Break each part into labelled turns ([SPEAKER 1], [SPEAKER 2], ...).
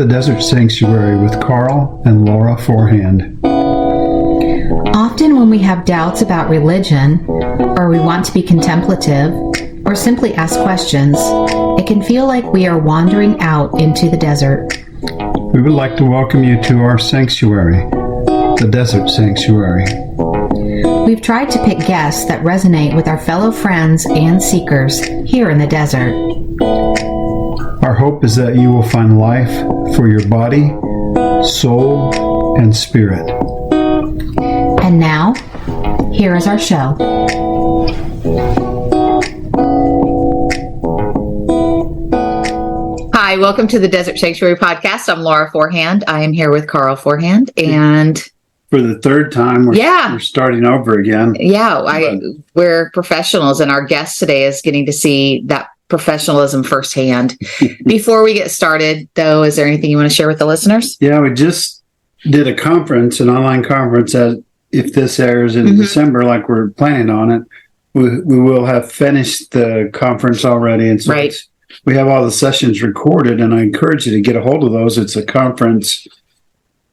[SPEAKER 1] the Desert Sanctuary with Karl and Laura Forehand.
[SPEAKER 2] Often when we have doubts about religion, or we want to be contemplative, or simply ask questions, it can feel like we are wandering out into the desert.
[SPEAKER 1] We would like to welcome you to our sanctuary, the Desert Sanctuary.
[SPEAKER 2] We've tried to pick guests that resonate with our fellow friends and seekers here in the desert.
[SPEAKER 1] Our hope is that you will find life for your body, soul, and spirit.
[SPEAKER 2] And now, here is our show. Hi, welcome to the Desert Sanctuary Podcast. I'm Laura Forehand. I am here with Karl Forehand, and
[SPEAKER 1] for the third time, we're starting over again.
[SPEAKER 2] Yeah, we're professionals, and our guest today is getting to see that professionalism firsthand. Before we get started, though, is there anything you want to share with the listeners?
[SPEAKER 1] Yeah, we just did a conference, an online conference. If this airs in December, like we're planning on it, we will have finished the conference already. And so we have all the sessions recorded, and I encourage you to get a hold of those. It's a conference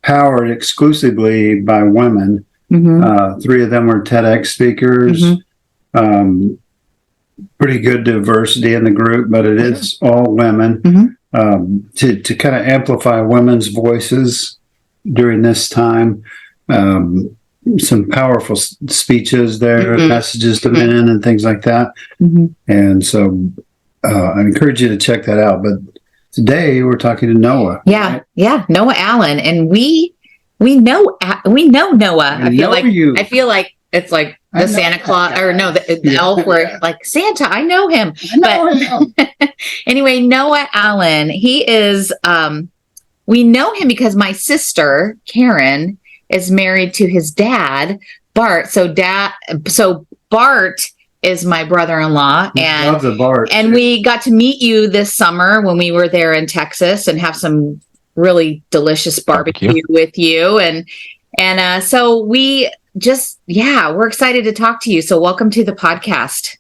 [SPEAKER 1] powered exclusively by women. Three of them were TEDx speakers. Pretty good diversity in the group, but it is all women to kind of amplify women's voices during this time. Some powerful speeches there, messages to men and things like that. And so I encourage you to check that out. But today we're talking to Noah.
[SPEAKER 2] Yeah, Noah Allen, and we know Noah. I feel like it's like the Santa Claus, or no, the elf, where like Santa. I know him. Anyway, Noah Allen. He is. We know him because my sister Karen is married to his dad, Bart. So Bart is my brother-in-law, and
[SPEAKER 1] love the Bart.
[SPEAKER 2] And we got to meet you this summer when we were there in Texas and have some really delicious barbecue with you, and so we just we're excited to talk to you. So welcome to the podcast.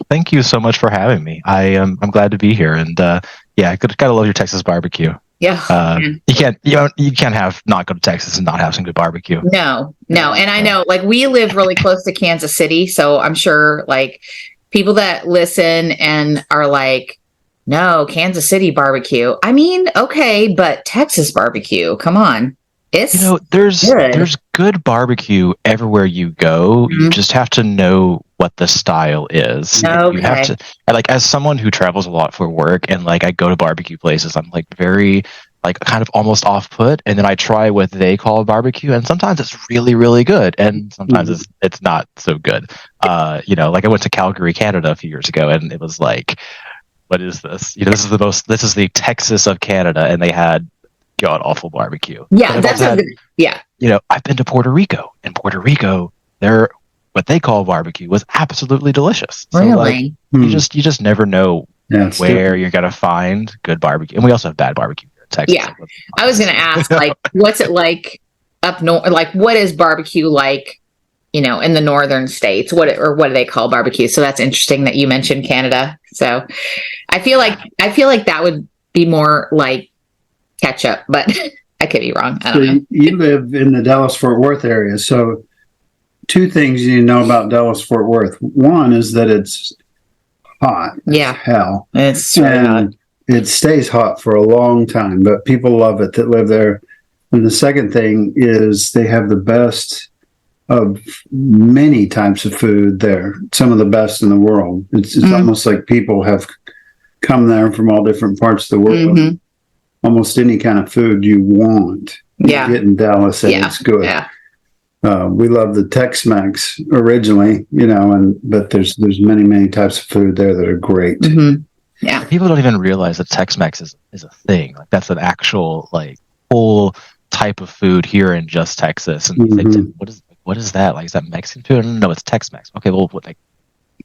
[SPEAKER 3] Thank you so much for having me. I'm glad to be here, and gotta love your Texas barbecue. You can't have not go to Texas and not have some good barbecue.
[SPEAKER 2] No. And I know, like, we live really close to Kansas City, so I'm sure like people that listen and are like, no, Kansas City barbecue. I mean, okay, but Texas barbecue, come on.
[SPEAKER 3] There's good barbecue everywhere you go. You just have to know what the style is.
[SPEAKER 2] Okay.
[SPEAKER 3] You have to, as someone who travels a lot for work, and I go to barbecue places, I'm very kind of almost off put, and then I try what they call barbecue, and sometimes it's really, really good, and sometimes it's not so good. I went to Calgary, Canada a few years ago, and it was like, what is this? This is the Texas of Canada, and they had god awful barbecue. I've been to Puerto Rico. In Puerto Rico, what they call barbecue was absolutely delicious. So,
[SPEAKER 2] really?
[SPEAKER 3] You just never know where you're gonna find good barbecue. And we also have bad barbecue here in Texas.
[SPEAKER 2] Yeah. I was gonna ask, what's it like up north? Like, what is barbecue like, in the northern states? What do they call barbecue? So that's interesting that you mentioned Canada. So I feel like that would be more like ketchup, but I could be wrong. I don't know.
[SPEAKER 1] You live in the Dallas-Fort Worth area, so two things you know about Dallas-Fort Worth. One is that it's hot as hell.
[SPEAKER 2] It's really hot.
[SPEAKER 1] It stays hot for a long time, but people love it that live there. And the second thing is they have the best of many types of food there, some of the best in the world. It's almost like people have come there from all different parts of the world. Almost any kind of food you want, you get in Dallas, and it's good. We love the Tex-Mex originally, but there's many types of food there that are great.
[SPEAKER 2] Yeah,
[SPEAKER 3] people don't even realize that Tex-Mex is a thing. Like, that's an actual whole type of food here in just Texas. And you think, what is that? Like, is that Mexican food? No, it's Tex-Mex. Okay, well, but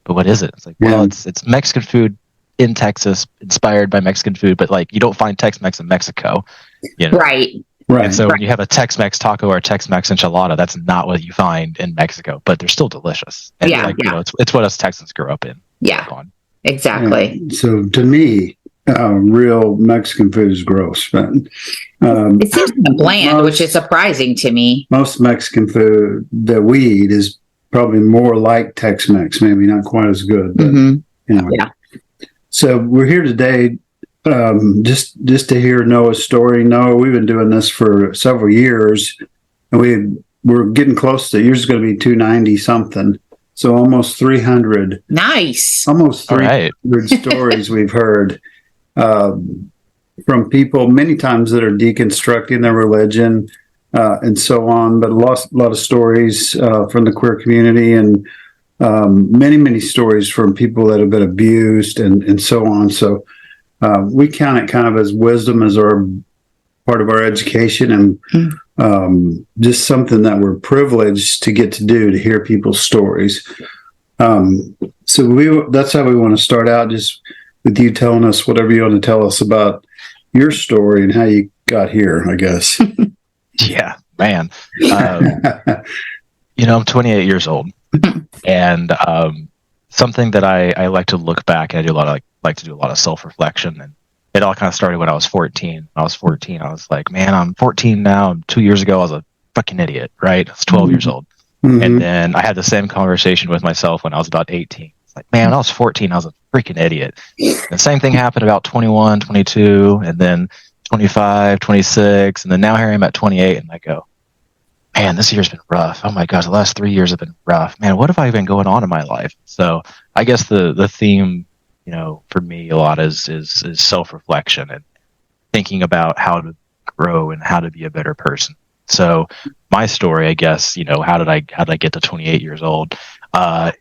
[SPEAKER 3] what is it? It's like, well, it's Mexican food in Texas, inspired by Mexican food, but you don't find Tex-Mex in Mexico.
[SPEAKER 2] Right.
[SPEAKER 3] And so when you have a Tex-Mex taco or a Tex-Mex enchilada, that's not what you find in Mexico, but they're still delicious. And it's what us Texans grew up in.
[SPEAKER 2] Yeah, exactly.
[SPEAKER 1] And so to me, real Mexican food is gross, but
[SPEAKER 2] It seems kind of bland, which is surprising to me.
[SPEAKER 1] most Mexican food that we eat is probably more like Tex-Mex, maybe not quite as good, but anyway.
[SPEAKER 2] Yeah.
[SPEAKER 1] So we're here today just to hear Noah's story. Noah, we've been doing this for several years, and we're getting close to, yours is going to be 290 something, so almost 300.
[SPEAKER 2] Nice.
[SPEAKER 1] Almost 300 stories we've heard from people many times that are deconstructing their religion and so on, but a lot of stories from the queer community, and many stories from people that have been abused and so on. So we count it kind of as wisdom as our part of our education, and just something that we're privileged to get to do, to hear people's stories. So that's how we want to start out, just with you telling us whatever you want to tell us about your story and how you got here, I guess.
[SPEAKER 3] Yeah, man. I'm 28 years old, and something that I like to look back, and I do like to do a lot of self-reflection, and it all kind of started when I was 14. When I was 14, I was like, man, I'm 14 now. 2 years ago, I was a fucking idiot, right? I was 12 years old. And then I had the same conversation with myself when I was about 18. It's like, man, when I was 14, I was a freaking idiot. And the same thing happened about 21, 22, and then 25, 26, and then now here I'm at 28, and I go, man, this year's been rough. Oh my gosh, the last 3 years have been rough. Man, what have I been going on in my life? So I guess the theme, for me a lot is self-reflection and thinking about how to grow and how to be a better person. So my story, I guess, how did I get to 28 years old? I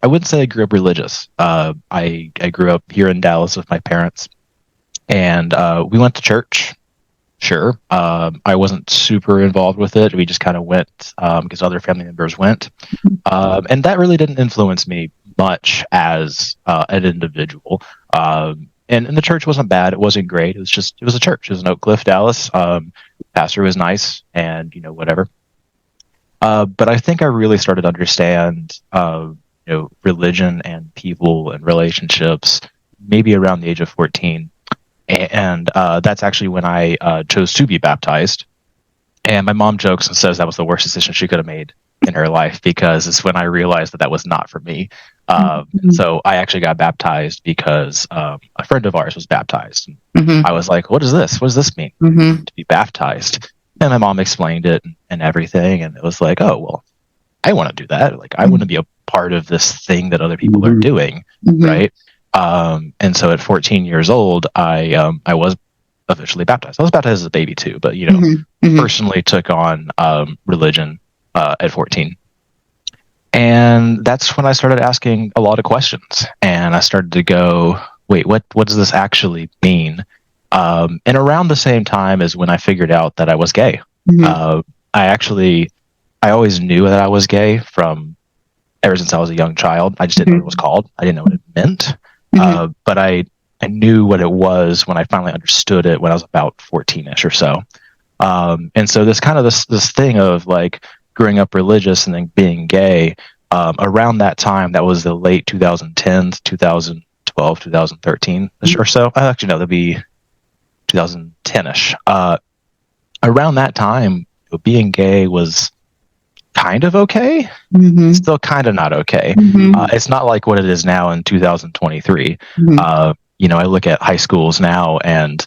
[SPEAKER 3] wouldn't say I grew up religious. I grew up here in Dallas with my parents, and we went to church. Sure. I wasn't super involved with it. We just kind of went because other family members went. And that really didn't influence me much as an individual. And the church wasn't bad. It wasn't great. It was a church. It was in Oak Cliff, Dallas. Pastor was nice and, whatever. But I think I really started to understand, religion and people and relationships maybe around the age of 14. And that's actually when I chose to be baptized. And my mom jokes and says that was the worst decision she could have made in her life, because it's when I realized that was not for me. So I actually got baptized because a friend of ours was baptized. I was like, what is this? What does this mean to be baptized? And my mom explained it and everything. And it was like, oh, well, I want to do that. Like, I want to be a part of this thing that other people are doing. Right. And so at 14 years old, I was officially baptized. I was baptized as a baby too, but, personally took on religion at 14. And that's when I started asking a lot of questions, and I started to go, wait, what does this actually mean? And around the same time as when I figured out that I was gay. I always knew that I was gay from ever since I was a young child. I just didn't know what it was called. I didn't know what it meant. But I knew what it was when I finally understood it when I was about 14ish or so. And so this thing of like growing up religious and then being gay, around that time, that was the late 2010s, 2012, 2013 or so. Actually, no, that'd be 2010ish. Around that time, being gay was kind of okay, still kind of not okay. It's not like what it is now in 2023. I look at high schools now, and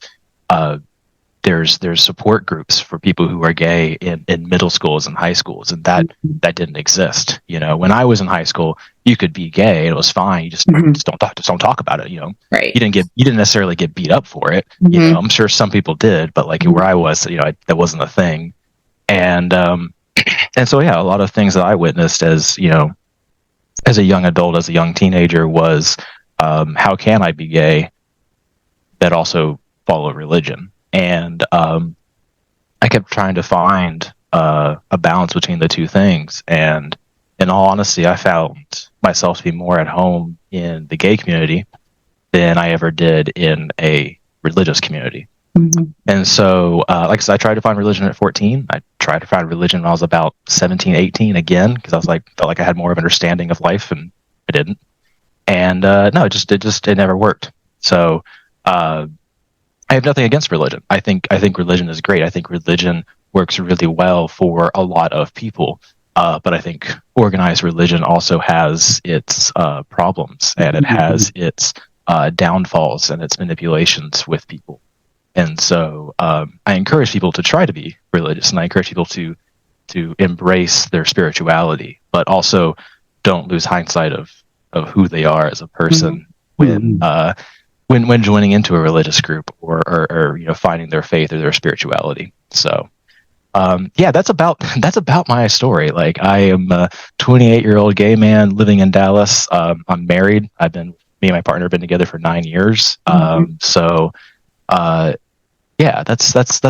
[SPEAKER 3] there's support groups for people who are gay in middle schools and high schools, and that didn't exist. When I was in high school, you could be gay, it was fine. You just don't talk about it.
[SPEAKER 2] Right.
[SPEAKER 3] You didn't necessarily get beat up for it. I'm sure some people did, but like where I was, that wasn't a thing. And so, yeah, a lot of things that I witnessed as a young adult, as a young teenager, was how can I be gay that also follow religion? And I kept trying to find a balance between the two things. And in all honesty, I found myself to be more at home in the gay community than I ever did in a religious community. And so, like I said, I tried to find religion at 14. I tried to find religion when I was about 17, 18 again, because I was felt like I had more of an understanding of life, and I didn't. And no, it never worked. So I have nothing against religion. I think religion is great. I think religion works really well for a lot of people. But I think organized religion also has its problems, and it has its downfalls and its manipulations with people. And so I encourage people to try to be religious, and I encourage people to embrace their spirituality, but also don't lose hindsight of who they are as a person when joining into a religious group or finding their faith or their spirituality. So that's about my story. Like, I am a 28-year-old gay man living in Dallas. I'm married. Me and my partner have been together for 9 years. That's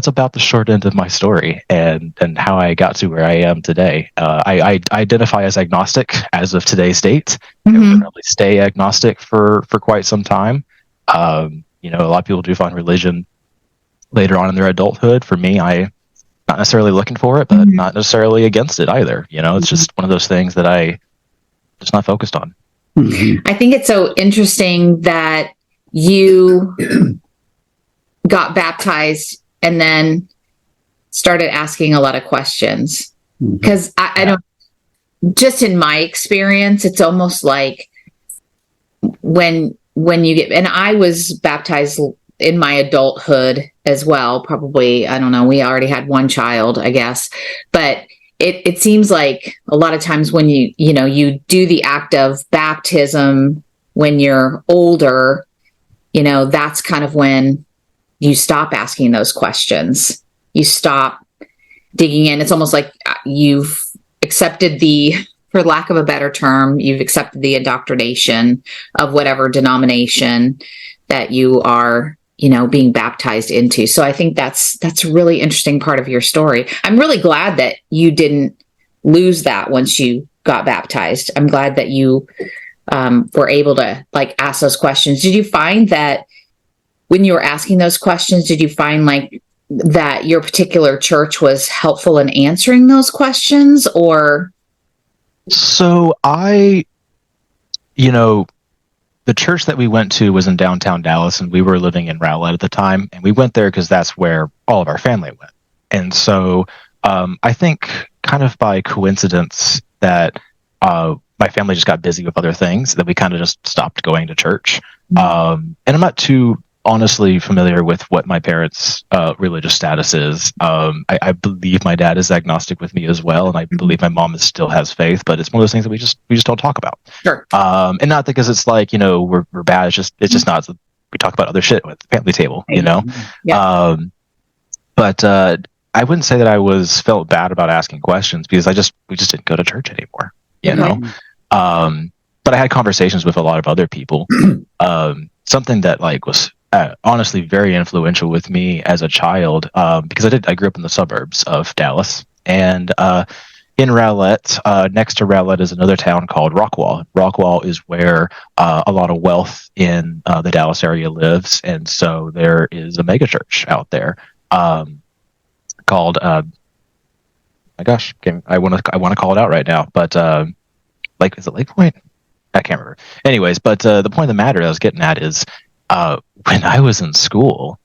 [SPEAKER 3] about the short end of my story and how I got to where I am today. I identify as agnostic as of today's date. I will probably stay agnostic for quite some time. A lot of people do find religion later on in their adulthood. For me, I not necessarily looking for it, but not necessarily against it either. It's just one of those things that I just not focused on.
[SPEAKER 2] I think it's so interesting that you got baptized and then started asking a lot of questions. Because I don't, just in my experience, it's almost like when you get, and I was baptized in my adulthood as well, probably, I don't know, we already had one child, I guess, but it seems like a lot of times when you do the act of baptism when you're older, that's kind of when you stop asking those questions. You stop digging in. It's almost like you've accepted for lack of a better term, you've accepted the indoctrination of whatever denomination that you are, being baptized into. So I think that's a really interesting part of your story. I'm really glad that you didn't lose that once you got baptized. I'm glad that you were able to ask those questions. Did you find that when you were asking those questions, did you find that your particular church was helpful in answering those questions, or?
[SPEAKER 3] So the church that we went to was in downtown Dallas, and we were living in Rowlett at the time, and we went there because that's where all of our family went. And so I think kind of by coincidence that my family just got busy with other things, that we kind of just stopped going to church. And I'm not too honestly familiar with what my parents' religious status is. I believe my dad is agnostic with me as well, and I believe my mom still has faith, but it's one of those things that we just don't talk about.
[SPEAKER 2] Sure.
[SPEAKER 3] And not because it's like, we're bad. It's just not. We talk about other shit at the family table,
[SPEAKER 2] Yeah.
[SPEAKER 3] But I wouldn't say that I felt bad about asking questions, because we just didn't go to church anymore, But I had conversations with a lot of other people. Something that was honestly very influential with me as a child, because I grew up in the suburbs of Dallas, and in Rowlett, next to Rowlett is another town called Rockwall. Rockwall is where a lot of wealth in the Dallas area lives, and so there is a megachurch out there called my gosh, I want to call it out right now, but is it Lake Point? I can't remember. Anyways, but the point of the matter I was getting at is, when I was in school,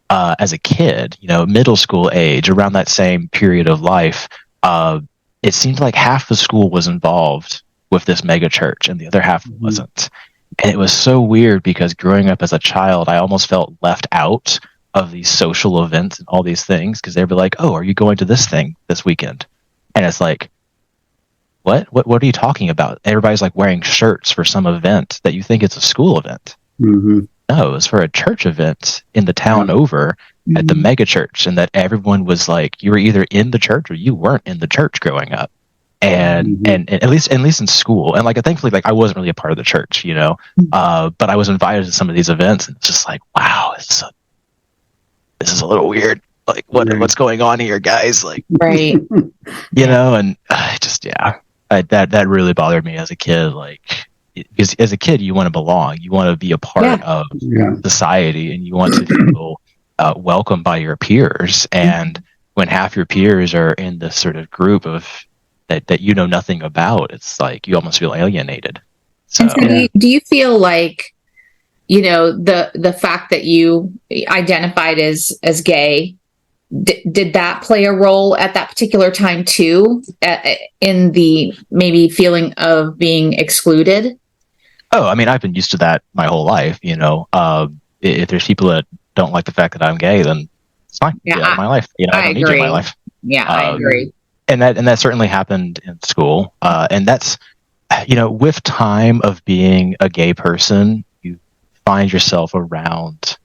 [SPEAKER 3] as a kid, middle school age, around that same period of life, it seemed like half the school was involved with this mega church and the other half wasn't. And it was so weird, because growing up as a child, I almost felt left out of these social events and all these things, because they'd be like, "Oh, are you going to this thing this weekend?" And it's like, what are you talking about? Everybody's wearing shirts for some event that you think it's a school event. No, it was for a church event in the town over at the mega church, and that everyone was you were either in the church or you weren't in the church growing up. And at least in school, and thankfully I wasn't really a part of the church, but I was invited to some of these events, and it's just wow, this is a little weird. What's going on here, guys?
[SPEAKER 2] Right.
[SPEAKER 3] And that really bothered me as a kid. Because as a kid, you want to belong, you want to be a part of society, and you want to feel welcomed by your peers. And when half your peers are in this sort of group of that you know nothing about, it's you almost feel alienated. So,
[SPEAKER 2] and so do you feel like the fact that you identified as gay, did that play a role at that particular time too, in the maybe feeling of being excluded?
[SPEAKER 3] Oh, I mean, I've been used to that my whole life. If there's people that don't like the fact that I'm gay, then it's fine.
[SPEAKER 2] Yeah,
[SPEAKER 3] Get out of my life. I don't need you in my life.
[SPEAKER 2] Yeah, I agree.
[SPEAKER 3] And that certainly happened in school. And that's, with time of being a gay person, you find yourself around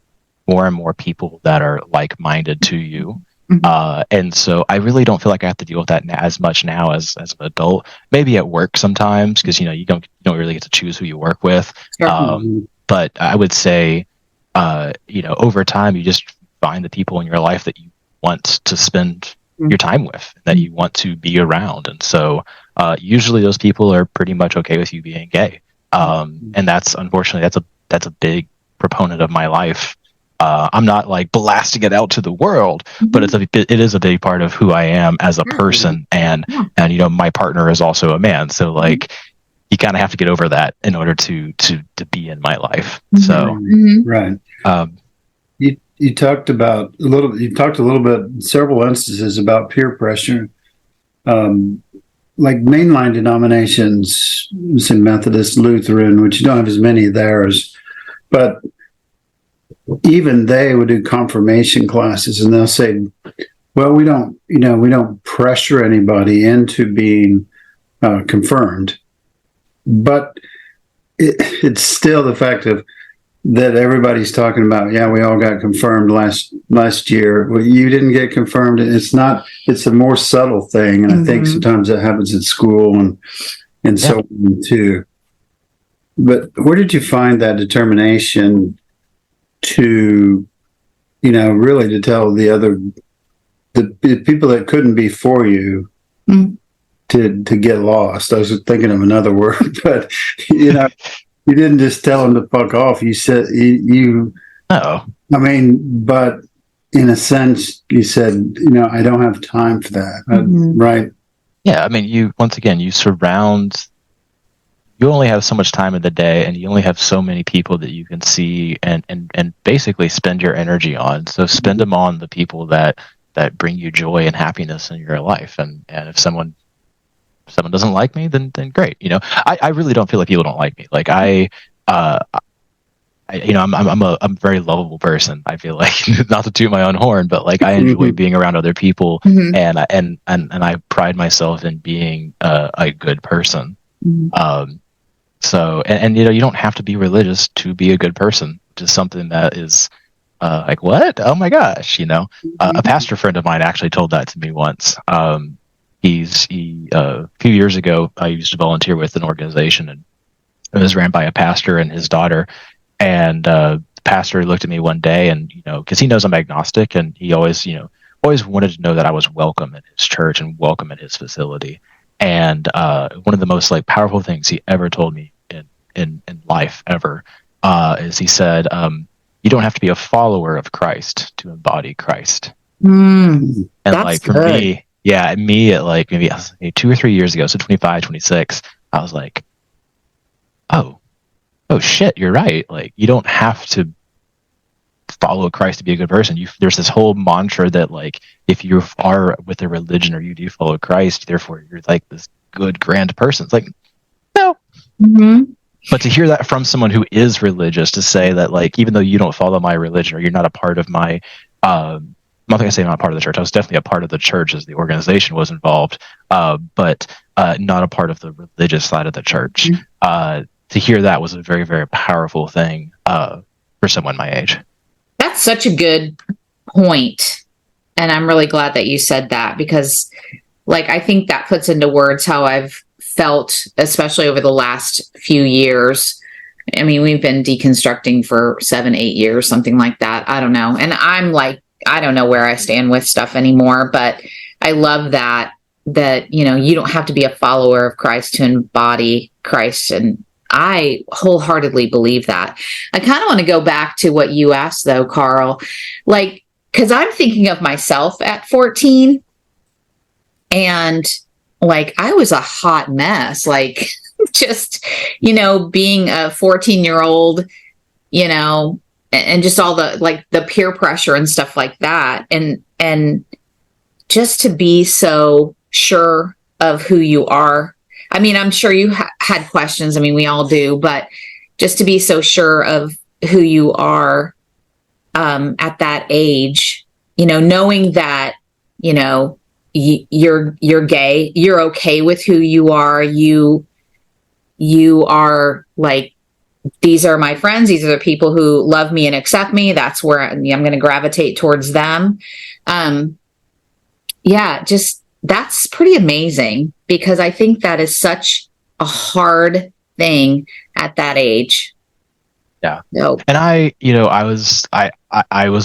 [SPEAKER 3] more and more people that are like-minded to you.
[SPEAKER 2] Mm-hmm.
[SPEAKER 3] And so I really don't feel like I have to deal with that as much now as an adult. Maybe at work sometimes, because you don't really get to choose who you work with.
[SPEAKER 2] Sure.
[SPEAKER 3] But I would say, over time, you just find the people in your life that you want to spend your time with, that you want to be around. And so usually those people are pretty much okay with you being gay. And that's, unfortunately, that's a big proponent of my life. I'm not like blasting it out to the world, but it is a big part of who I am as a person. And my partner is also a man. So like, you kind of have to get over that in order to be in my life. So,
[SPEAKER 1] right. You talked a little bit, several instances about peer pressure. Like mainline denominations, say Methodist, Lutheran, which you don't have as many there but even they would do confirmation classes, and they'll say, well, we don't pressure anybody into being confirmed, but it's still the fact of that everybody's talking about, yeah, we all got confirmed last year. Well, you didn't get confirmed. It's a more subtle thing. And I think sometimes that happens at school and so on too. But where did you find that determination to, really to tell the people that couldn't be for you to get lost? I was thinking of another word, but, you didn't just tell them to fuck off. You said but in a sense, you said, I don't have time for that. Right.
[SPEAKER 3] Yeah. I mean, you only have so much time in the day, and you only have so many people that you can see and basically spend your energy on. So spend them on the people that bring you joy and happiness in your life. And if someone doesn't like me, then great. I really don't feel like people don't like me. Like I'm a very lovable person. I feel like, not to toot my own horn, but like I enjoy being around other people, and I pride myself in being a good person. So you don't have to be religious to be a good person, which is something that is like, what? Oh my gosh, a pastor friend of mine actually told that to me once. A few years ago, I used to volunteer with an organization, and it was ran by a pastor and his daughter. And the pastor looked at me one day, and because he knows I'm agnostic, and he always wanted to know that I was welcome in his church and welcome in his facility. And one of the most like powerful things he ever told me in life ever is he said, "You don't have to be a follower of Christ to embody Christ." And like for
[SPEAKER 2] good.
[SPEAKER 3] me. Yeah, me at like maybe 2 or 3 years ago, so 25, 26, I was like, oh shit, you're right. Like, you don't have to follow Christ to be a good person. There's this whole mantra that like, if you are with a religion or you do follow Christ, therefore you're like this good, grand person. It's like, no. But to hear that from someone who is religious, to say that like, even though you don't follow my religion or you're not a part of my I'm not going to say I'm not part of the church. I was definitely a part of the church as the organization was involved, but not a part of the religious side of the church. To hear that was a very, very powerful thing for someone my age.
[SPEAKER 2] That's such a good point. And I'm really glad that you said that, because like, I think that puts into words how I've felt, especially over the last few years. I mean, we've been deconstructing for 7-8 years, something like that. I don't know. And I'm like, I don't know where I stand with stuff anymore, but I love that you don't have to be a follower of Christ to embody Christ. And I wholeheartedly believe that. I kind of want to go back to what you asked though, Karl, like, cause I'm thinking of myself at 14, and like, I was a hot mess, like just, being a 14-year-old, you know, and just all the like the peer pressure and stuff like that. And just to be so sure of who you are. I mean, I'm sure you had questions. I mean, we all do, but just to be so sure of who you are at that age, you know, knowing that, you know, you're gay, you're okay with who you are. You are like, these are my friends. These are the people who love me and accept me. That's where I'm going to gravitate towards them. Yeah, just that's pretty amazing, because I think that is such a hard thing at that age.
[SPEAKER 3] Yeah.
[SPEAKER 2] So,
[SPEAKER 3] And I was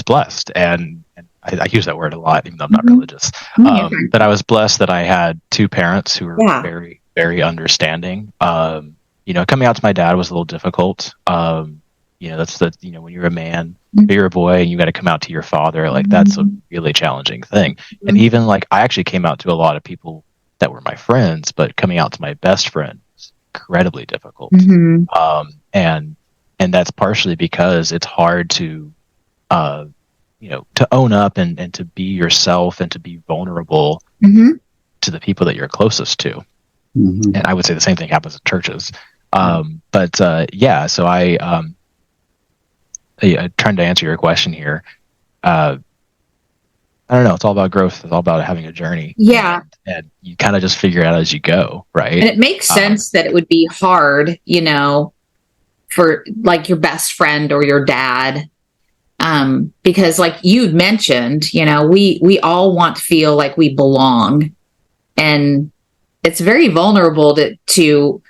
[SPEAKER 3] blessed, and I use that word a lot, even though I'm not religious. But I was blessed that I had two parents who were very, very understanding. Coming out to my dad was a little difficult. That's when you're a man, you're a boy, and you got to come out to your father. Like that's a really challenging thing. And even like I actually came out to a lot of people that were my friends, but coming out to my best friend was incredibly difficult. And that's partially because it's hard to to own up and to be yourself and to be vulnerable to the people that you're closest to. And I would say the same thing happens in churches. So trying to answer your question here. I don't know. It's all about growth. It's all about having a journey.
[SPEAKER 2] Yeah.
[SPEAKER 3] And you kind of just figure it out as you go, right?
[SPEAKER 2] And it makes sense that it would be hard, for like your best friend or your dad. Because like you'd mentioned, we all want to feel like we belong. And it's very vulnerable to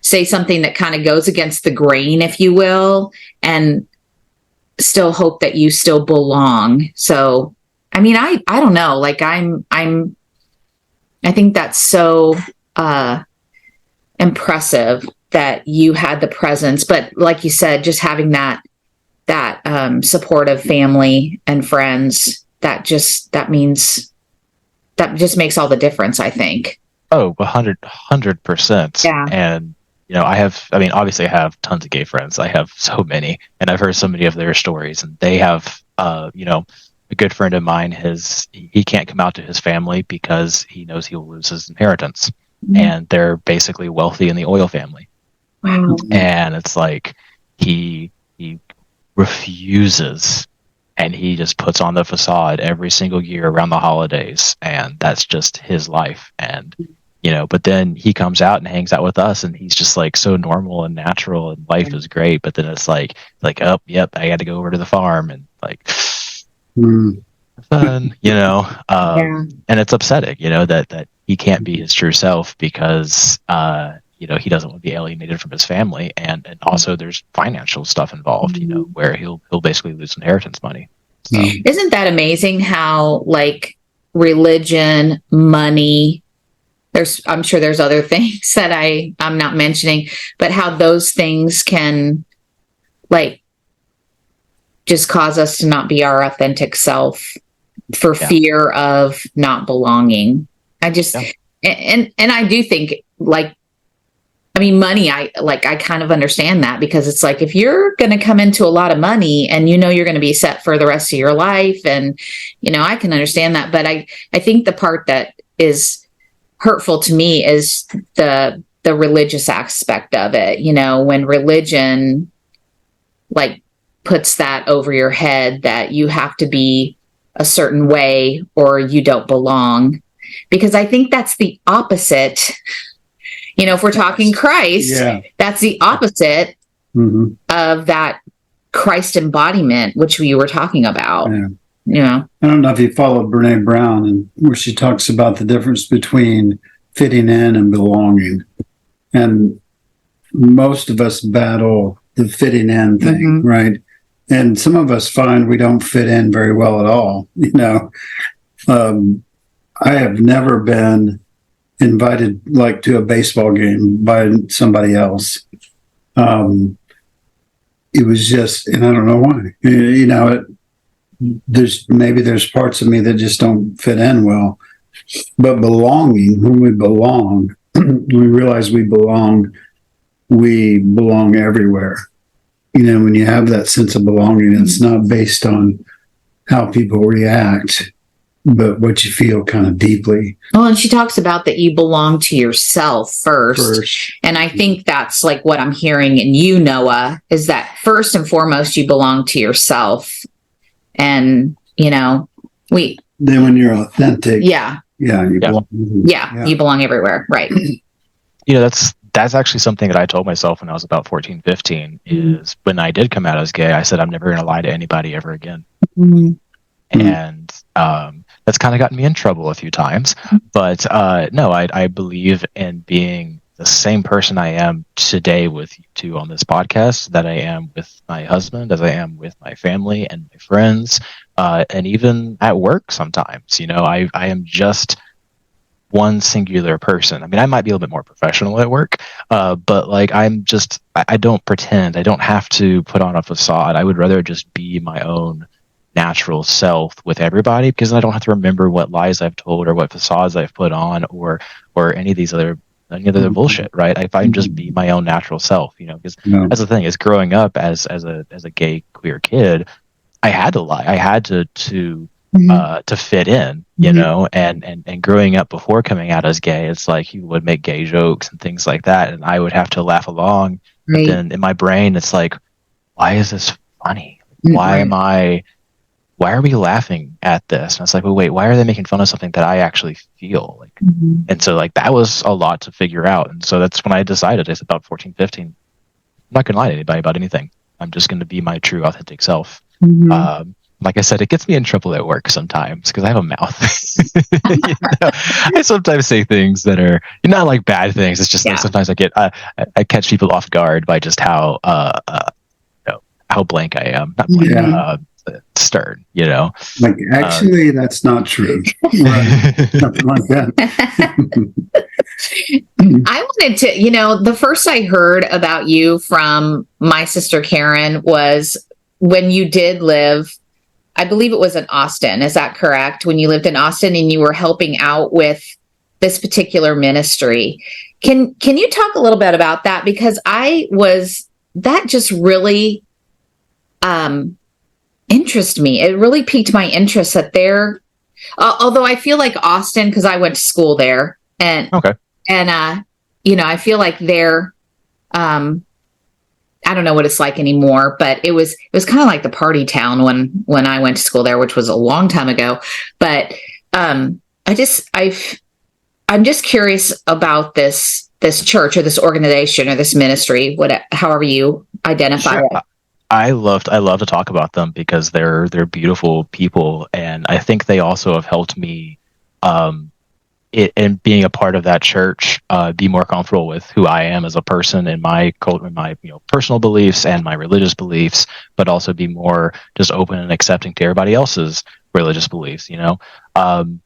[SPEAKER 2] say something that kind of goes against the grain, if you will, and still hope that you still belong. So, I mean, I don't know, like I think that's so, impressive that you had the presence, but like you said, just having that supportive family and friends, that just makes all the difference, I think.
[SPEAKER 3] Oh, 100%.
[SPEAKER 2] Yeah.
[SPEAKER 3] And, obviously I have tons of gay friends. I have so many, and I've heard so many of their stories, and they have, a good friend of mine, he can't come out to his family because he knows he'll lose his inheritance. And they're basically wealthy in the oil family.
[SPEAKER 2] Wow.
[SPEAKER 3] And it's like, he refuses, and he just puts on the facade every single year around the holidays, and that's just his life. And but then he comes out and hangs out with us, and he's just like so normal and natural, and life is great. But then it's like oh yep, I got to go over to the farm, and like fun, and it's upsetting, that he can't be his true self because he doesn't want to be alienated from his family, and also there's financial stuff involved, where he'll basically lose inheritance money. So.
[SPEAKER 2] Isn't that amazing how like religion, money, I'm sure there's other things that I'm not mentioning, but how those things can like just cause us to not be our authentic self for fear of not belonging. And I do think like, I mean, money, I kind of understand that, because it's like, if you're going to come into a lot of money and you're going to be set for the rest of your life, and, I can understand that. But I think the part that is hurtful to me is the religious aspect of it, when religion like puts that over your head that you have to be a certain way or you don't belong. Because I think that's the opposite. If we're talking Christ, that's the opposite of that Christ embodiment, which we were talking about.
[SPEAKER 1] I don't know if you followed Brene Brown, and where she talks about the difference between fitting in and belonging. And most of us battle the fitting in thing, right? And some of us find we don't fit in very well at all. I have never been invited like to a baseball game by somebody else. It was just, and I don't know why. There's parts of me that just don't fit in well. But belonging, when we belong, we realize we belong everywhere. when you have that sense of belonging, it's not based on how people react, but what you feel kind of deeply.
[SPEAKER 2] Well, and she talks about that you belong to yourself first. And I think that's like what I'm hearing in you, Noah, is that first and foremost, you belong to yourself. And, then
[SPEAKER 1] when you're authentic, you belong.
[SPEAKER 2] You belong everywhere. Right.
[SPEAKER 3] That's actually something that I told myself when I was about 14, 15, is when I did come out as gay, I said, I'm never going to lie to anybody ever again. And that's kind of gotten me in trouble a few times. But no, I believe in being the same person I am today with you two on this podcast, that I am with my husband, as I am with my family and my friends, and even at work sometimes. I am just one singular person. I mean, I might be a little bit more professional at work, but like I don't pretend. I don't have to put on a facade. I would rather just be my own natural self with everybody, because I don't have to remember what lies I've told or what facades I've put on or any of these other bullshit, right? If I just be my own natural self, because that's the thing, is growing up as a gay queer kid, I had to lie. I had to fit in, and growing up before coming out as gay, it's like he would make gay jokes and things like that, and I would have to laugh along. Right. But then in my brain, it's like, why is this funny? Why are we laughing at this? And it's like, well, wait, why are they making fun of something that I actually feel like? And so like that was a lot to figure out. And so that's when I decided, it's about 14, 15, I'm not going to lie to anybody about anything. I'm just going to be my true authentic self. Like I said, it gets me in trouble at work sometimes because I have a mouth. I sometimes say things that are not like bad things. It's just like sometimes I catch people off guard by just how blank I am. Not blank, stern.
[SPEAKER 1] Like, actually, that's not true. Nothing like that.
[SPEAKER 2] I wanted to, the first I heard about you from my sister Karen was when you did live, I believe it was in Austin. Is that correct? When you lived in Austin and you were helping out with this particular ministry. Can you talk a little bit about that? Because that just really interest me. It really piqued my interest that although I feel like Austin, because I went to school there, and I feel like they're I don't know what it's like anymore, but it was kind of like the party town when I went to school there, which was a long time ago. But I'm just curious about this church or this organization or this ministry, however you identify it.
[SPEAKER 3] I love to talk about them because they're beautiful people, and I think they also have helped me in being a part of that church, be more comfortable with who I am as a person and my culture, my personal beliefs and my religious beliefs, but also be more just open and accepting to everybody else's religious beliefs.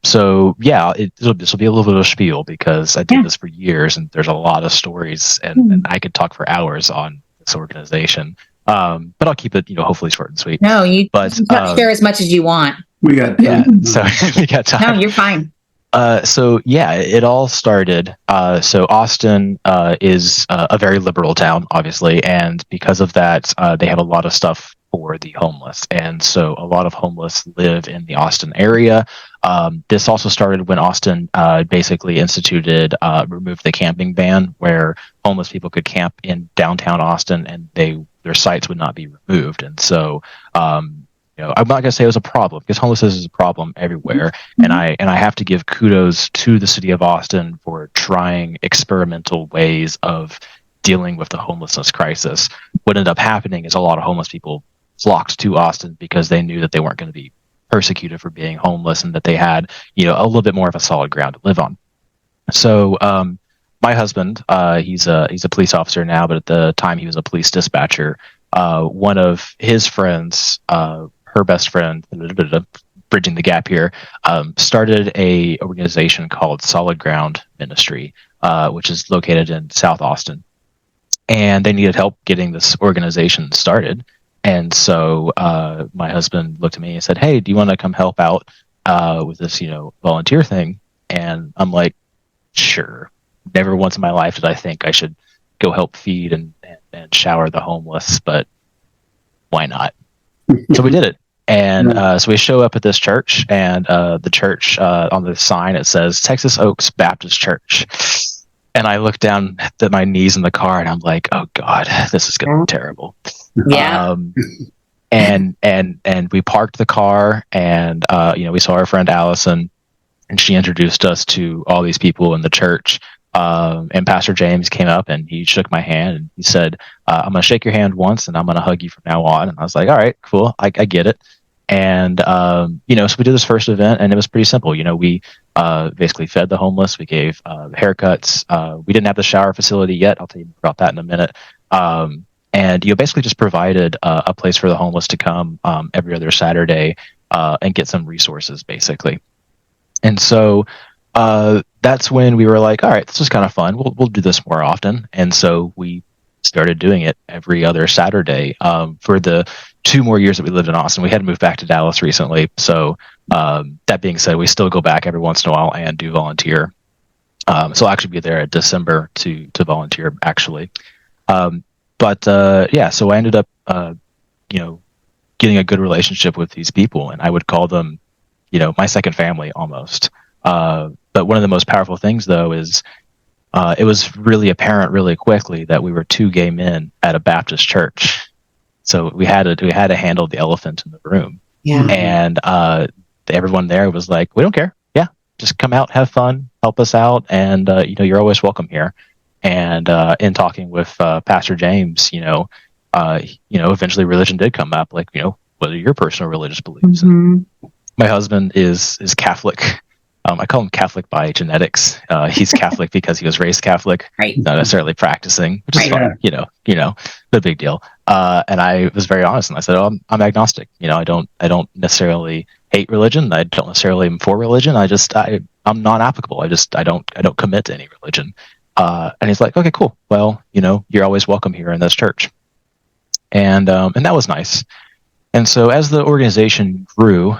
[SPEAKER 3] So yeah, this will be a little bit of a spiel because I did this for years, and there's a lot of stories, and I could talk for hours on this organization. But I'll keep it, hopefully short and sweet.
[SPEAKER 2] No, you share as much as you want.
[SPEAKER 1] We got time.
[SPEAKER 3] So we got time.
[SPEAKER 2] No, you're fine.
[SPEAKER 3] So yeah, it all started. So Austin is a very liberal town, obviously, and because of that, they have a lot of stuff for the homeless, and so a lot of homeless live in the Austin area. This also started when Austin basically removed the camping ban, where homeless people could camp in downtown Austin, and their sites would not be removed, and so. I'm not going to say it was a problem because homelessness is a problem everywhere, and I have to give kudos to the city of Austin for trying experimental ways of dealing with the homelessness crisis. What ended up happening is a lot of homeless people flocked to Austin because they knew that they weren't going to be persecuted for being homeless and that they had a little bit more of a solid ground to live on. So my husband, he's a police officer now, but at the time he was a police dispatcher. One of his friends, her best friend, a little bit of bridging the gap here, started a organization called Solid Ground Ministry, which is located in South Austin. And they needed help getting this organization started. And so my husband looked at me and said, "Hey, do you want to come help out with this, volunteer thing?" And I'm like, "Sure." Never once in my life did I think I should go help feed and shower the homeless, but why not? So we did it. And so we show up at this church, and the church on the sign, it says Texas Oaks Baptist Church. And I look down at my knees in the car, and I'm like, oh God, this is going to be terrible.
[SPEAKER 2] Yeah.
[SPEAKER 3] And we parked the car, and we saw our friend Allison, and she introduced us to all these people in the church. And Pastor James came up and he shook my hand and he said, I'm going to shake your hand once and I'm going to hug you from now on. And I was like, all right, cool. I get it. And, so we did this first event and it was pretty simple. We basically fed the homeless. We gave haircuts. We didn't have the shower facility yet. I'll tell you about that in a minute. And basically just provided a place for the homeless to come every other Saturday and get some resources, basically. And so that's when we were like, all right, this is kind of fun. We'll do this more often. And so we started doing it every other Saturday for the 2 more years that we lived in Austin. We had moved back to Dallas recently. So that being said, we still go back every once in a while and do volunteer. So I'll actually be there at December to volunteer, actually. So I ended up, getting a good relationship with these people, and I would call them, my second family almost. But one of the most powerful things, though, is it was really apparent really quickly that we were 2 gay men at a Baptist church. So we had to handle the elephant in the room.
[SPEAKER 2] Yeah.
[SPEAKER 3] And everyone there was like, we don't care. Yeah, just come out, have fun, help us out, and you're always welcome here. And in talking with Pastor James, eventually religion did come up. Like, what are your personal religious beliefs?
[SPEAKER 2] Mm-hmm.
[SPEAKER 3] My husband is Catholic. I call him Catholic by genetics. He's Catholic because he was raised Catholic,
[SPEAKER 2] right?
[SPEAKER 3] Not necessarily practicing, which is fine. No big deal. And I was very honest, and I said, "Oh, I'm agnostic. I don't necessarily hate religion. I don't necessarily am for religion. I'm non-applicable. I don't commit to any religion." And he's like, "Okay, cool. Well, you're always welcome here in this church." And that was nice. And so as the organization grew,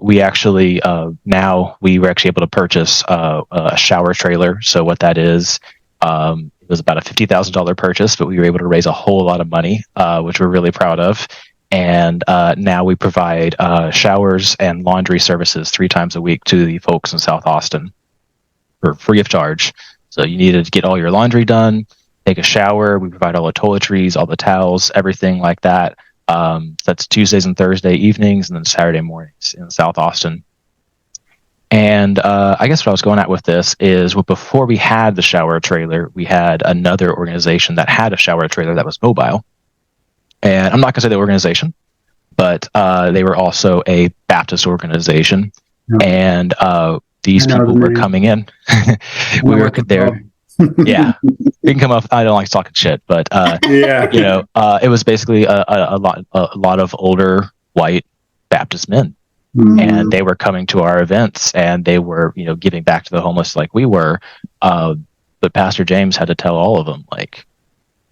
[SPEAKER 3] we actually now we were actually able to purchase a shower trailer. So what that is, it was about a $50,000 purchase, but we were able to raise a whole lot of money, which we're really proud of. And now we provide showers and laundry services 3 times a week to the folks in South Austin for free of charge. So you needed to get all your laundry done, take a shower. We provide all the toiletries, all the towels, everything like that. That's Tuesdays and Thursday evenings, and then Saturday mornings in South Austin. And I guess what I was going at with this is, before we had the shower trailer, we had another organization that had a shower trailer that was mobile. And I'm not going to say the organization, but they were also a Baptist organization. No. And these people were coming in. We were there. Yeah, we can come up. I don't like talking shit, but it was basically a lot of older white Baptist men, and they were coming to our events, and they were giving back to the homeless like we were. But Pastor James had to tell all of them, like,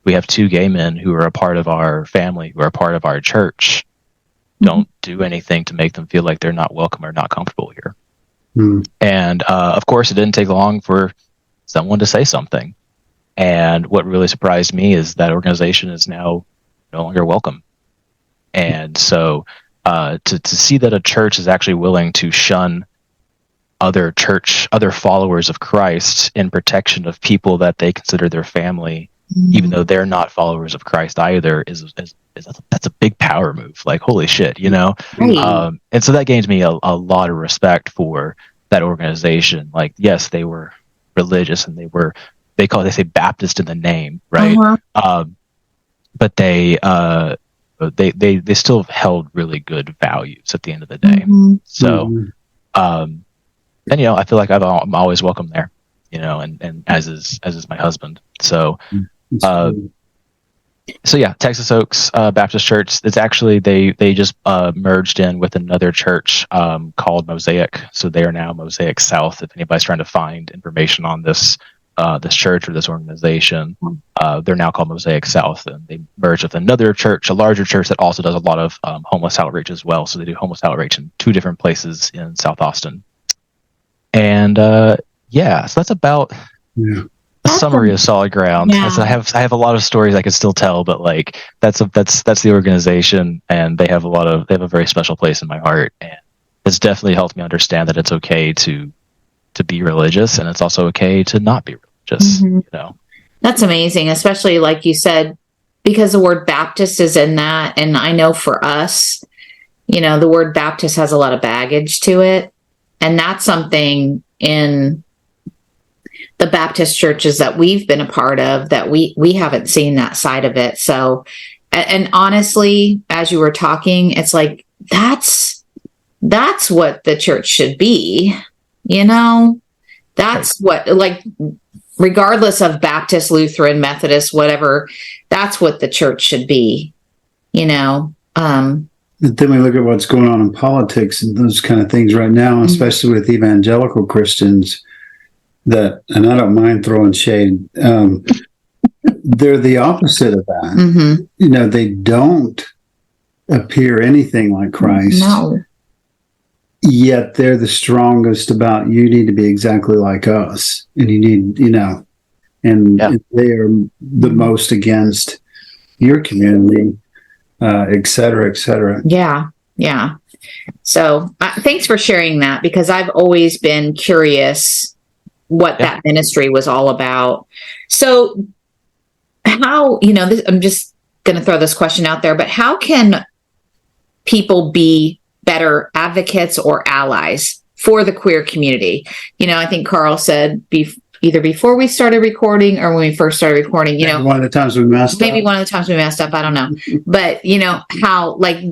[SPEAKER 3] we have 2 gay men who are a part of our family, who are a part of our church. Don't do anything to make them feel like they're not welcome or not comfortable here. And of course, it didn't take long for someone to say something. And what really surprised me is that organization is now no longer welcome. And so to see that a church is actually willing to shun other followers of Christ in protection of people that they consider their family, even though they're not followers of Christ either, that's a big power move. Like, holy shit, Right. And so that gained me a lot of respect for that organization. Like, yes, they were religious, and they say Baptist in the name, right? But they still held really good values at the end of the day. So, and I feel like I'm always welcome there, and as is my husband. So, Texas Oaks Baptist Church. It's actually they just merged in with another church called Mosaic. So they are now Mosaic South. If anybody's trying to find information on this church or this organization, they're now called Mosaic South, and they merged with another church, a larger church that also does a lot of homeless outreach as well. So they do homeless outreach in 2 different places in South Austin. And so that's about a summary of Solid Ground.
[SPEAKER 2] Yeah.
[SPEAKER 3] I have a lot of stories I could still tell, but like that's the organization, and they have a very special place in my heart, and it's definitely helped me understand that it's okay to be religious, and it's also okay to not be religious.
[SPEAKER 2] Mhm.
[SPEAKER 3] You know,
[SPEAKER 2] That's amazing, especially like you said, because the word Baptist is in that. And I know for us, the word Baptist has a lot of baggage to it. And that's something in the Baptist churches that we've been a part of that we haven't seen that side of it. So, and honestly, as you were talking, it's like, that's what the church should be, that's what, like, regardless of Baptist, Lutheran, Methodist, whatever, that's what the church should be,
[SPEAKER 1] But then we look at what's going on in politics and those kind of things right now, especially with evangelical Christians and I don't mind throwing shade, they're the opposite of that. They don't appear anything like Christ.
[SPEAKER 2] No.
[SPEAKER 1] Yet they're the strongest about, you need to be exactly like us. And you need, and they are the most against your community, et cetera, et cetera.
[SPEAKER 2] Yeah. Yeah. So thanks for sharing that, because I've always been curious what that ministry was all about. So how, I'm just going to throw this question out there, but how can people be better advocates or allies for the queer community? I think Karl said either before we started recording or when we first started recording,
[SPEAKER 1] maybe one of the times we messed
[SPEAKER 2] up, I don't know. But how, like,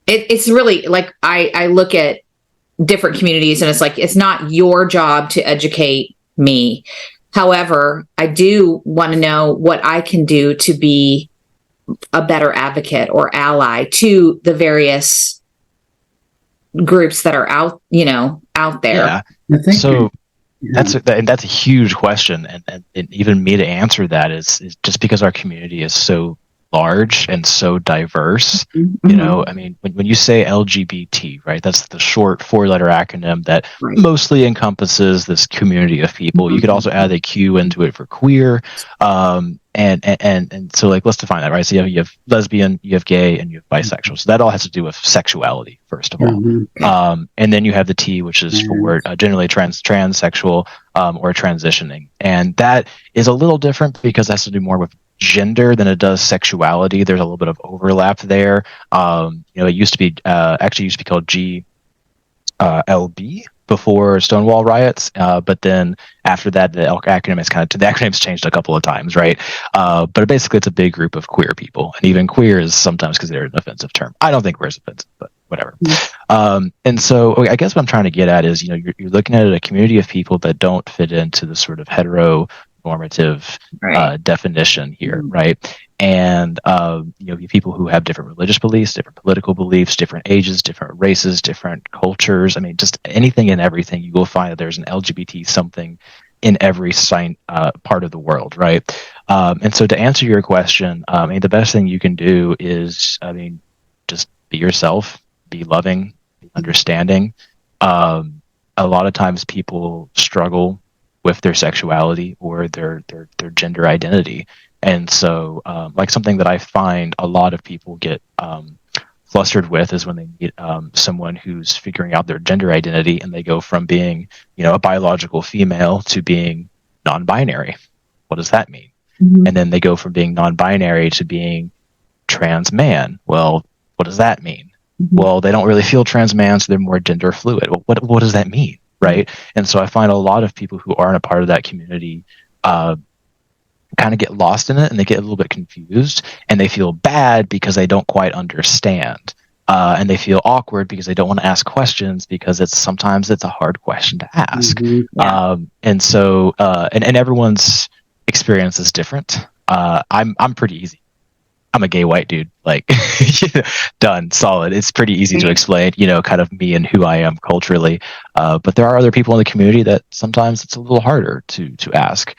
[SPEAKER 2] it's really like, I look at different communities and it's like, it's not your job to educate me. However, I do want to know what I can do to be a better advocate or ally to the various groups that are out there.
[SPEAKER 3] Yeah. So that's a huge question, and even me to answer that is just because our community is so large and so diverse. I mean, when you say LGBT, right, that's the short 4-letter acronym that mostly encompasses this community of people. You could also add a Q into it for queer, and so, like, let's define that, right? So you have lesbian, you have gay, and you have bisexual. So that all has to do with sexuality, first of all. And then you have the T, which is for generally transsexual or transitioning, and that is a little different because it has to do more with gender than it does sexuality. There's a little bit of overlap there. It used to be called GLB before Stonewall riots, but then after that, the acronym's changed a couple of times, right? But basically, it's a big group of queer people, and even queer is sometimes considered an offensive term. I don't think queer is offensive, but whatever. And so, I guess what I'm trying to get at is, you're looking at a community of people that don't fit into the sort of heteronormative definition here, right? And people who have different religious beliefs, different political beliefs, different ages, different races, different cultures. I mean, just anything and everything. You will find that there's an LGBT something in every part of the world, right? And so, to answer your question, the best thing you can do is, just be yourself, be loving, be understanding. A lot of times, people struggle with their sexuality or their gender identity. And so, like, something that I find a lot of people get flustered with is when they meet someone who's figuring out their gender identity, and they go from being, a biological female to being non-binary. What does that mean? And then they go from being non-binary to being trans man. Well, what does that mean? Well, they don't really feel trans man, so they're more gender fluid. Well, what does that mean? Right. And so I find a lot of people who aren't a part of that community kind of get lost in it, and they get a little bit confused, and they feel bad because they don't quite understand. And they feel awkward because they don't want to ask questions, because sometimes it's a hard question to ask. And so, and everyone's experience is different. I'm pretty easy. I'm a gay white dude, like, done, solid. It's pretty easy to explain, kind of me and who I am culturally. But there are other people in the community that sometimes it's a little harder to ask.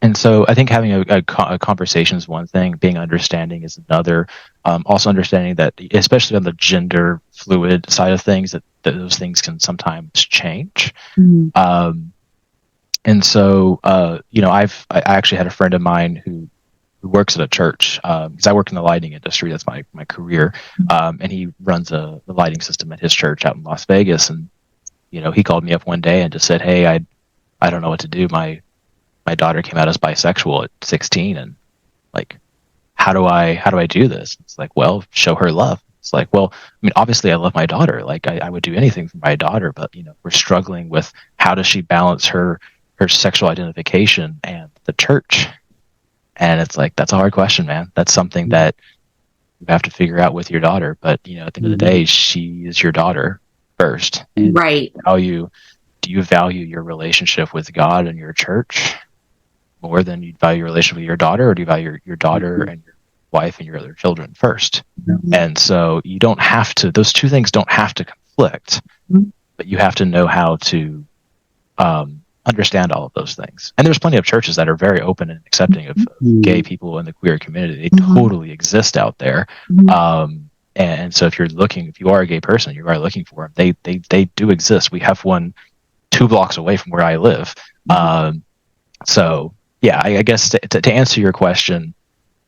[SPEAKER 3] And so I think having a conversation is one thing, being understanding is another. Also understanding that, especially on the gender fluid side of things, that those things can sometimes change. And so, I actually had a friend of mine who works at a church, because I work in the lighting industry. That's my career. And he runs the lighting system at his church out in Las Vegas. And, he called me up one day and just said, "Hey, I don't know what to do. My daughter came out as bisexual at 16. And like, how do I do this?" It's like, well, show her love. It's like, well, I mean, obviously I love my daughter. Like I would do anything for my daughter, but we're struggling with how does she balance her sexual identification and the church. And it's like, that's a hard question, man. That's something that you have to figure out with your daughter. But, at the end of the day, she is your daughter first. And
[SPEAKER 2] Right.
[SPEAKER 3] Do you value your relationship with God and your church more than you value your relationship with your daughter? Or do you value your daughter and your wife and your other children first? And so you don't have to, those two things don't have to conflict, but you have to know how to understand all of those things. And there's plenty of churches that are very open and accepting of gay people in the queer community. They totally exist out there. And so if you are a gay person, you are looking for them, they do exist. We have one 2 blocks away from where I live. So yeah, I guess to answer your question,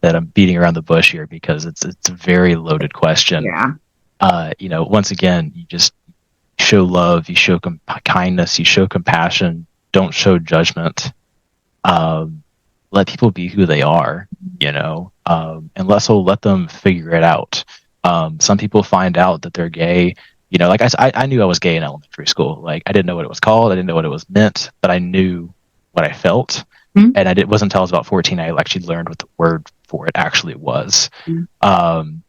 [SPEAKER 3] that I'm beating around the bush here because it's a very loaded question.
[SPEAKER 2] Yeah.
[SPEAKER 3] Once again, you just show love, you show kindness, you show compassion. Don't show judgment. Let people be who they are, and let them figure it out. Some people find out that they're gay. Like I knew I was gay in elementary school. Like I didn't know what it was called. I didn't know what it was meant, but I knew what I felt. And it wasn't until I was about 14 I actually learned what the word for it actually was. And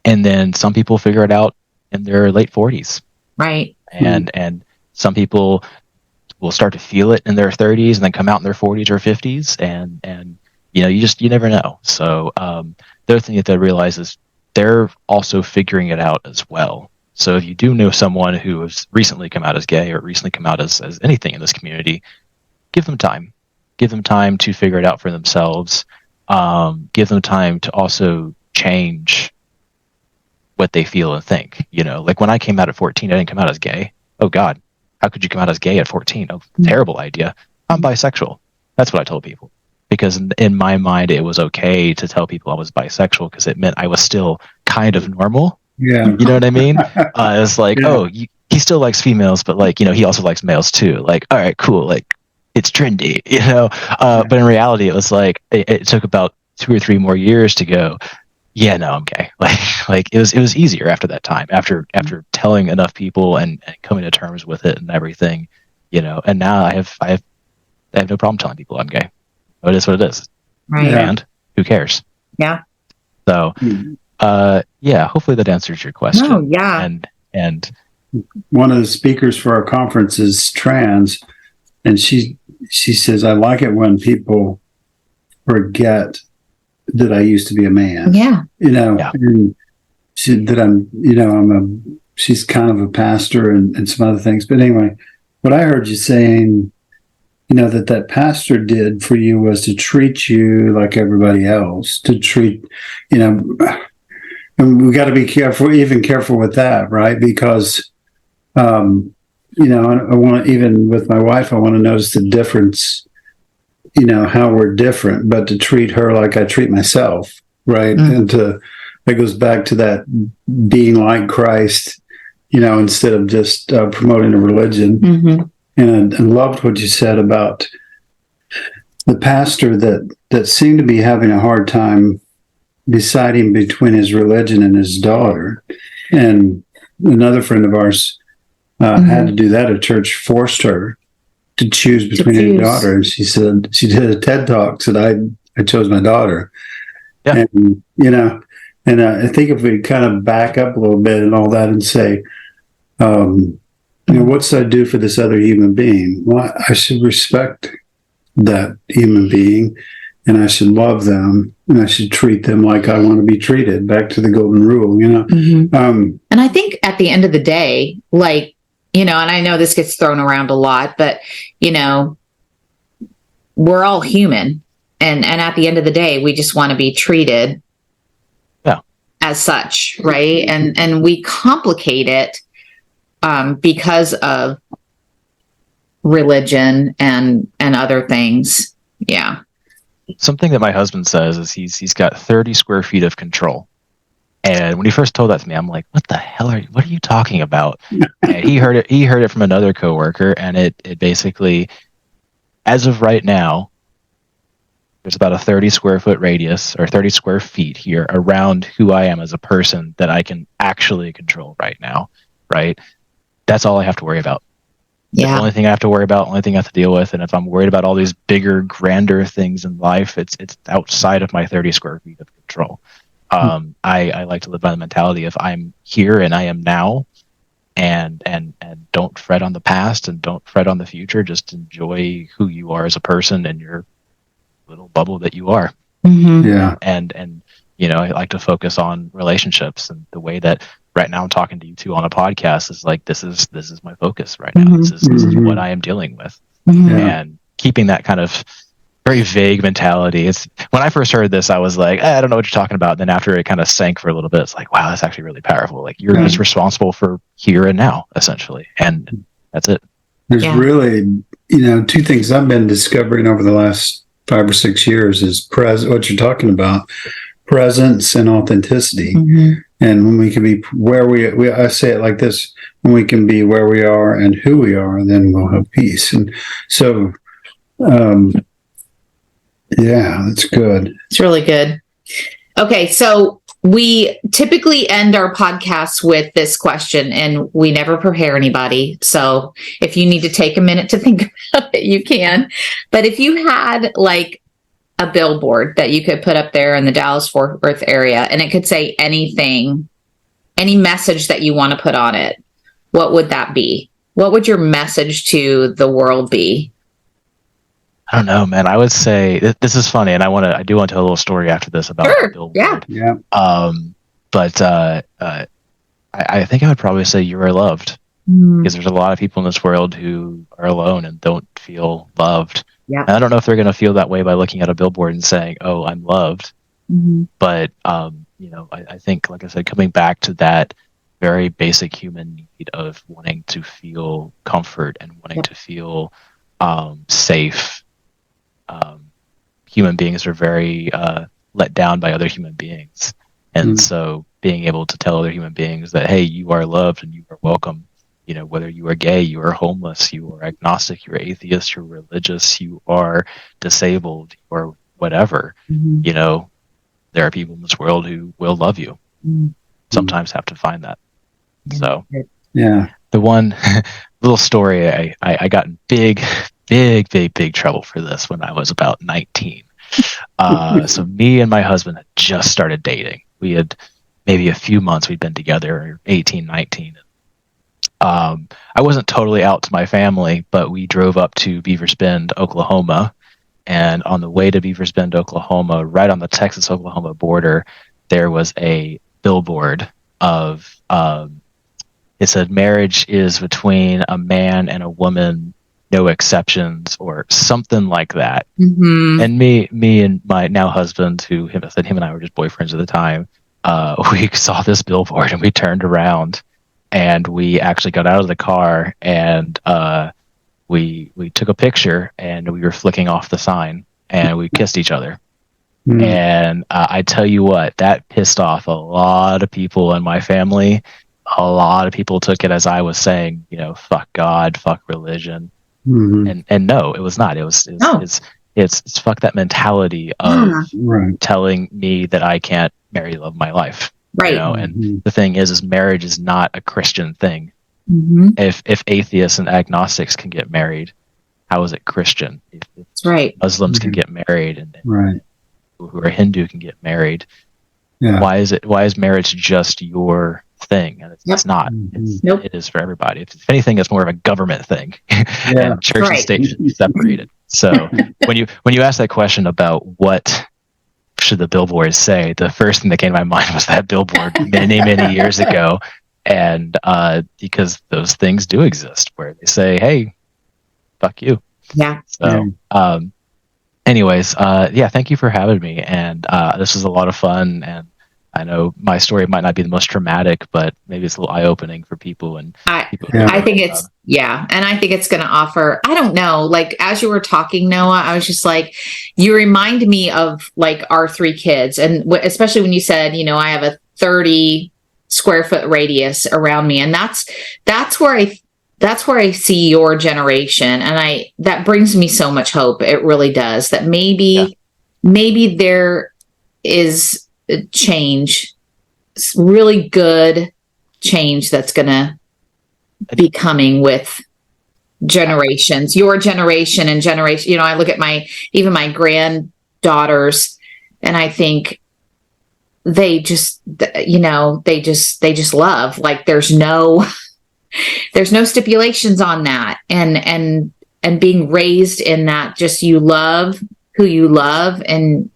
[SPEAKER 3] then some people figure it out in their late 40s.
[SPEAKER 2] Right.
[SPEAKER 3] And some people will start to feel it in their 30s and then come out in their 40s or 50s. And you never know. So the other thing that they realize is they're also figuring it out as well. So if you do know someone who has recently come out as gay or recently come out as anything in this community, give them time. Give them time to figure it out for themselves. Give them time to also change what they feel and think. Like when I came out at 14, I didn't come out as gay. Oh God, how could you come out as gay at 14? Oh, terrible idea. I'm bisexual. That's what I told people. Because in my mind, it was okay to tell people I was bisexual because it meant I was still kind of normal.
[SPEAKER 1] Yeah.
[SPEAKER 3] You know what I mean? It's like, he still likes females, but he also likes males too. Like, all right, cool. Like, it's trendy, But in reality, it was like it took about 2 or 3 more years to go. Yeah, no, I'm gay. Like it was easier after that time. After telling enough people and coming to terms with it and everything, And now I have no problem telling people I'm gay. It is what it is.
[SPEAKER 2] Right.
[SPEAKER 3] And who cares?
[SPEAKER 2] Yeah.
[SPEAKER 3] So, hopefully that answers your question.
[SPEAKER 2] Oh, yeah.
[SPEAKER 3] And
[SPEAKER 1] one of the speakers for our conference is trans, and she says, I like it when people forget that I used to be a man.
[SPEAKER 2] Yeah.
[SPEAKER 1] And she's kind of a pastor and some other things. But anyway, what I heard you saying, that pastor did for you was to treat you like everybody else, to treat, and we got to be careful with that, right? Because, I want to, even with my wife, I want to notice the difference, how we're different, but to treat her like I treat myself, right? And that goes back to that being like Christ, instead of just promoting a religion. And I loved what you said about the pastor that seemed to be having a hard time deciding between his religion and his daughter. And another friend of ours had to do that. A church forced her to choose between her daughter. And she said, she did a TED Talk, said, I chose my daughter. Yeah. And, I think if we kind of back up a little bit and all that and say, what should I do for this other human being? Well, I should respect that human being, and I should love them, and I should treat them like I want to be treated. Back to the golden rule,
[SPEAKER 2] And I think at the end of the day, and I know this gets thrown around a lot, but, we're all human. And at the end of the day, we just want to be treated as such, right? And we complicate it because of religion and other things. Yeah.
[SPEAKER 3] Something that my husband says is he's got 30 square feet of control. And when he first told that to me, I'm like, what are you talking about? And he heard it from another coworker, and it basically, as of right now, there's about a 30 square foot radius or 30 square feet here around who I am as a person that I can actually control right now. Right. That's all I have to worry about.
[SPEAKER 2] Yeah.
[SPEAKER 3] The only thing I have to worry about, only thing I have to deal with. And if I'm worried about all these bigger, grander things in life, it's outside of my 30 square feet of control. I like to live by the mentality of I'm here and I am now, and don't fret on the past and don't fret on the future. Just enjoy who you are as a person and your little bubble that you are.
[SPEAKER 2] Mm-hmm.
[SPEAKER 1] Yeah.
[SPEAKER 3] And I like to focus on relationships, and the way that right now I'm talking to you two on a podcast is like this is my focus right now.
[SPEAKER 2] Mm-hmm.
[SPEAKER 3] This is what I am dealing with,
[SPEAKER 2] Mm-hmm.
[SPEAKER 3] and keeping that kind of very vague mentality. It's when I first heard this, I was like, I don't know what you're talking about. Then after it kind of sank for a little bit, it's like, wow, that's actually really powerful. Like you're just responsible for here and now, essentially, and that's it.
[SPEAKER 1] There's really, two things I've been discovering over the last 5 or 6 years is what you're talking about, presence and authenticity.
[SPEAKER 2] Mm-hmm.
[SPEAKER 1] And when we can be where I say it like this, when we can be where we are and who we are, then we'll have peace. And so, yeah, that's good.
[SPEAKER 2] It's really good. Okay, so we typically end our podcasts with this question, and we never prepare anybody. So if you need to take a minute to think about it, you can. But if you had like a billboard that you could put up there in the Dallas-Fort Worth area, and it could say anything, any message that you want to put on it, what would that be? What would your message to the world be?
[SPEAKER 3] I don't know, man. I would say this is funny, and I do want to tell a little story after this about the billboard.
[SPEAKER 1] Yeah.
[SPEAKER 3] But I think I would probably say you are loved, because there's a lot of people in this world who are alone and don't feel loved.
[SPEAKER 2] Yeah.
[SPEAKER 3] And I don't know if they're going to feel that way by looking at a billboard and saying, "Oh, I'm loved."
[SPEAKER 2] Mm-hmm.
[SPEAKER 3] But I think, like I said, coming back to that very basic human need of wanting to feel comfort and wanting to feel safe. Human beings are very let down by other human beings, and so being able to tell other human beings that, hey, you are loved and you are welcome, whether you are gay, you are homeless, you are agnostic, you are atheist, you're religious, you are disabled, or whatever, there are people in this world who will love you. Sometimes have to find that. So
[SPEAKER 1] yeah,
[SPEAKER 3] the one little story, I got in big trouble for this when I was about 19. So me and my husband had just started dating. We had maybe a few months we'd been together, 18, 19. I wasn't totally out to my family, but we drove up to Beavers Bend, Oklahoma. And on the way to Beavers Bend, Oklahoma, right on the Texas-Oklahoma border, there was a billboard of, it said, marriage is between a man and a woman, no exceptions, or something like that.
[SPEAKER 2] Mm-hmm.
[SPEAKER 3] And me and my now husband, him and I were just boyfriends at the time, we saw this billboard and we turned around and we actually got out of the car and we took a picture and we were flicking off the sign and we kissed each other. And I tell you what, that pissed off a lot of people in my family. A lot of people took it as I was saying, fuck God, fuck religion. And no, it was not. It's fuck that mentality of telling me that I can't marry the love of my life.
[SPEAKER 2] Right.
[SPEAKER 3] And the thing is marriage is not a Christian thing.
[SPEAKER 2] Mm-hmm.
[SPEAKER 3] If atheists and agnostics can get married, how is it Christian? If
[SPEAKER 2] That's right.
[SPEAKER 3] Muslims can get married and people who are Hindu can get married.
[SPEAKER 1] Yeah.
[SPEAKER 3] Why is marriage just your thing? And it's not. It is for everybody. If anything, it's more of a government thing. And church and state should be separated. So when you ask that question about what should the billboard say, the first thing that came to my mind was that billboard many years ago. And because those things do exist where they say, hey, fuck you.
[SPEAKER 2] Yeah.
[SPEAKER 3] So anyways, thank you for having me. And this was a lot of fun. And I know my story might not be the most dramatic, but maybe it's a little eye-opening for people. And people
[SPEAKER 2] I think it's, and I think it's going to offer, I don't know, like as you were talking, Noah, I was just like, you remind me of like our 3 kids. And especially when you said, I have a 30 square foot radius around me. And that's where I see your generation. And that brings me so much hope. It really does, that maybe there is a change, really good change that's going to be coming with generations, your generation and generation. I look at even my granddaughters, and I think they just love, like there's no stipulations on that, and being raised in that, just you love who you love, and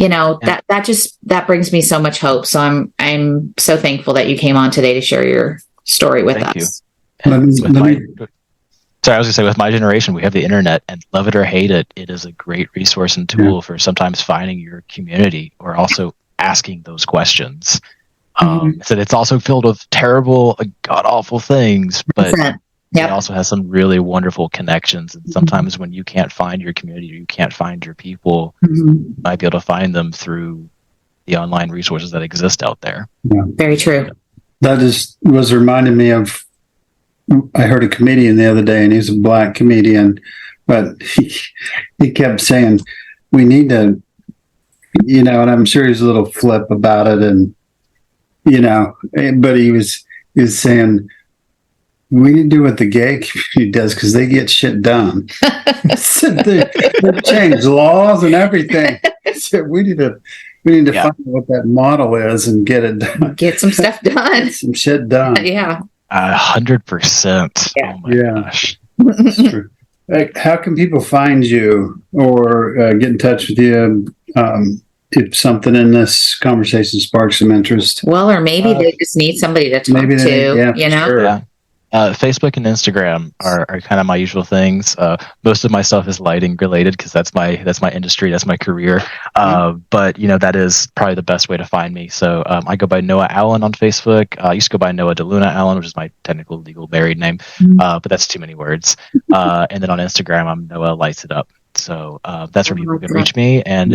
[SPEAKER 2] that brings me so much hope. So I'm so thankful that you came on today to share your story with us.
[SPEAKER 3] I was going to say, with my generation, we have the internet, and love it or hate it, it is a great resource and tool for sometimes finding your community, or also asking those questions. So it's also filled with terrible, god awful things, but it also has some really wonderful connections. And sometimes when you can't find your community, or you can't find your people, you might be able to find them through the online resources that exist out there.
[SPEAKER 2] Yeah. Very true.
[SPEAKER 1] That just was reminding me of, I heard a comedian the other day, and he's a Black comedian, but he kept saying, we need to, and I'm sure he's a little flip about it, and, but he was saying, we need to do what the gay community does, because they get shit done. They change laws and everything. So we need to find out what that model is and get it done.
[SPEAKER 2] Get some stuff done.
[SPEAKER 1] Get some shit done.
[SPEAKER 2] Yeah.
[SPEAKER 3] 100%.
[SPEAKER 2] Yeah.
[SPEAKER 3] Oh my gosh.
[SPEAKER 1] That's true. How can people find you or get in touch with you if something in this conversation sparks some interest?
[SPEAKER 2] Well, or maybe they just need somebody to talk to.
[SPEAKER 1] Sure.
[SPEAKER 3] Yeah. Facebook and Instagram are kind of my usual things. Most of my stuff is lighting related, because that's my industry, that's my career. But that is probably the best way to find me. So I go by Noah Allen on Facebook. I used to go by Noah DeLuna Allen, which is my technical legal married name, but that's too many words. And then on Instagram, I'm Noah Lights It Up. So that's where people can reach me. And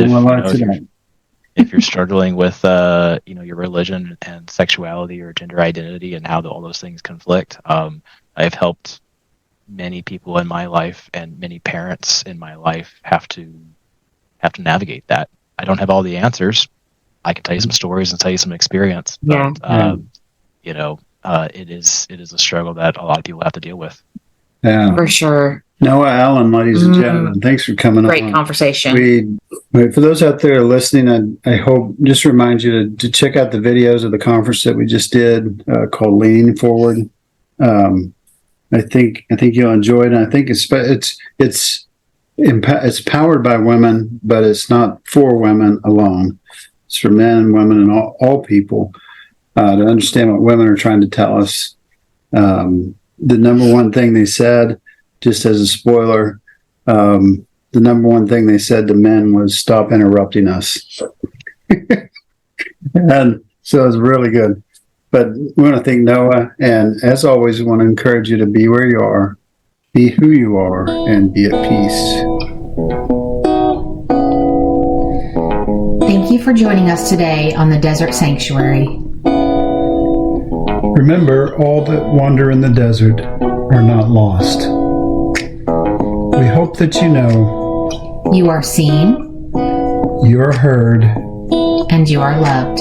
[SPEAKER 3] if you're struggling with your religion and sexuality or gender identity and how all those things conflict, I've helped many people in my life, and many parents in my life have to navigate that. I don't have all the answers. I can tell you some stories and tell you some experience, but it is a struggle that a lot of people have to deal with.
[SPEAKER 1] Yeah,
[SPEAKER 2] for sure.
[SPEAKER 1] Noah Allen, ladies and gentlemen, thanks for coming on.
[SPEAKER 2] Great conversation.
[SPEAKER 1] For those out there listening, I hope just remind you to check out the videos of the conference that we just did called Leaning Forward. I think you'll enjoy it. And I think it's powered by women, but it's not for women alone. It's for men and women and all people to understand what women are trying to tell us. The number one thing they said, just as a spoiler, the number one thing they said to men was, stop interrupting us. And so it was really good. But we want to thank Noah. And as always, we want to encourage you to be where you are, be who you are, and be at peace.
[SPEAKER 2] Thank you for joining us today on the Desert Sanctuary.
[SPEAKER 1] Remember, all that wander in the desert are not lost. We hope that you know
[SPEAKER 2] you are seen,
[SPEAKER 1] you are heard,
[SPEAKER 2] and you are loved.